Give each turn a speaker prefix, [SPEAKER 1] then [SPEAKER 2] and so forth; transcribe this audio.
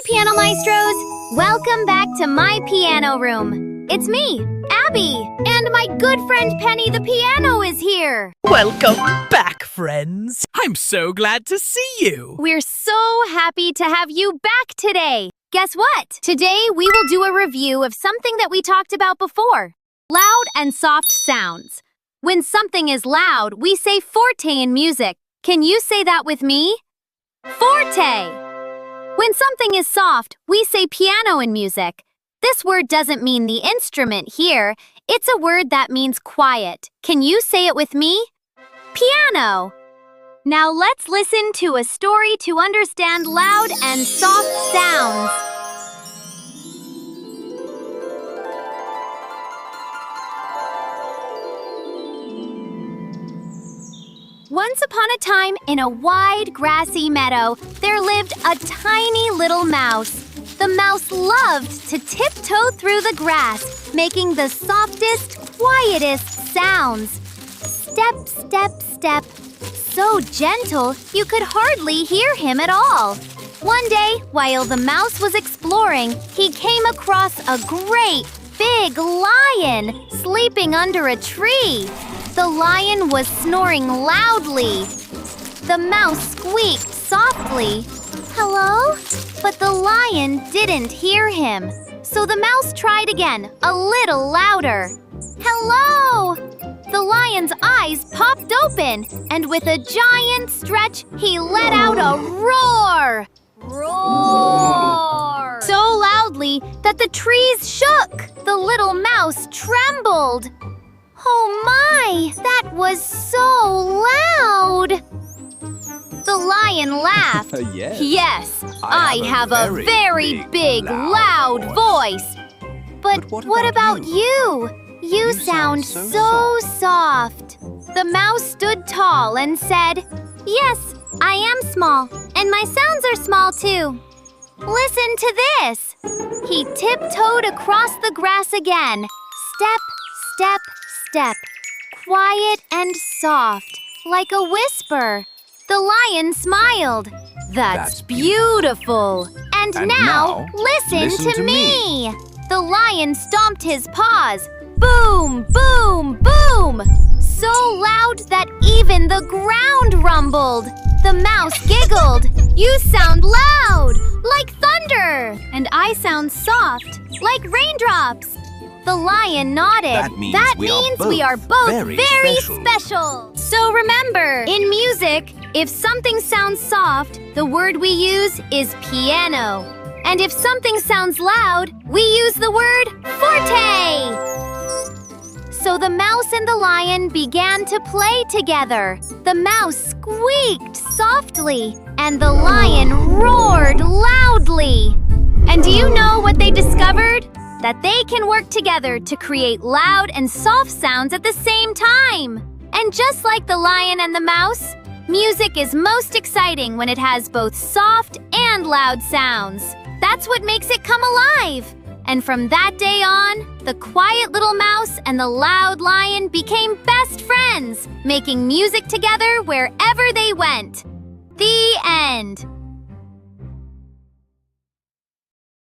[SPEAKER 1] Hi, piano maestros! Welcome back to my piano room. It's me, Abby, and my good friend Penny the piano is here.
[SPEAKER 2] Welcome back, friends. I'm so glad to see you.
[SPEAKER 1] We're so happy to have you back today. Guess what? Today we will do a review of something that we talked about before. Loud and soft sounds. When something is loud, we say forte in music. Can you say that with me? Forte! When something is soft, we say piano in music. This word doesn't mean the instrument here. It's a word that means quiet. Can you say it with me? Piano. Now let's listen to a story to understand loud and soft sounds. Once upon a time, in a wide, grassy meadow, there lived a tiny little mouse. The mouse loved to tiptoe through the grass, making the softest, quietest sounds. Step, step, step. So gentle, you could hardly hear him at all. One day, while the mouse was exploring, he came across a great, big lion sleeping under a tree. The lion was snoring loudly. The mouse squeaked softly, "Hello?" But the lion didn't hear him. So the mouse tried again, a little louder. "Hello!" The lion's eyes popped open, and with a giant stretch, he let out a roar. Roar! So loudly that the trees shook. The little mouse trembled. "Oh my! That was so loud!" The lion laughed. Yes, I have a very big, loud voice. But what about you? You sound so soft. The mouse stood tall and said, "Yes, I am small, and my sounds are small too. Listen to this." He tiptoed across the grass again. Step, step, step. Quiet and soft, like a whisper. The lion smiled. That's beautiful. And now, listen to me. The lion stomped his paws. Boom, boom, boom! So loud that even the ground rumbled. The mouse giggled. "You sound loud, like thunder. And I sound soft, like raindrops." The lion nodded. That means we are both very special. So remember, in music, if something sounds soft, the word we use is piano. And if something sounds loud, we use the word forte. So the mouse and the lion began to play together. The mouse squeaked softly, and the lion roared loudly. And do you know what they discovered? That they can work together to create loud and soft sounds at the same time. And just like the lion and the mouse, music is most exciting when it has both soft and loud sounds. That's what makes it come alive. And from that day on, the quiet little mouse and the loud lion became best friends, making music together wherever they went. The end.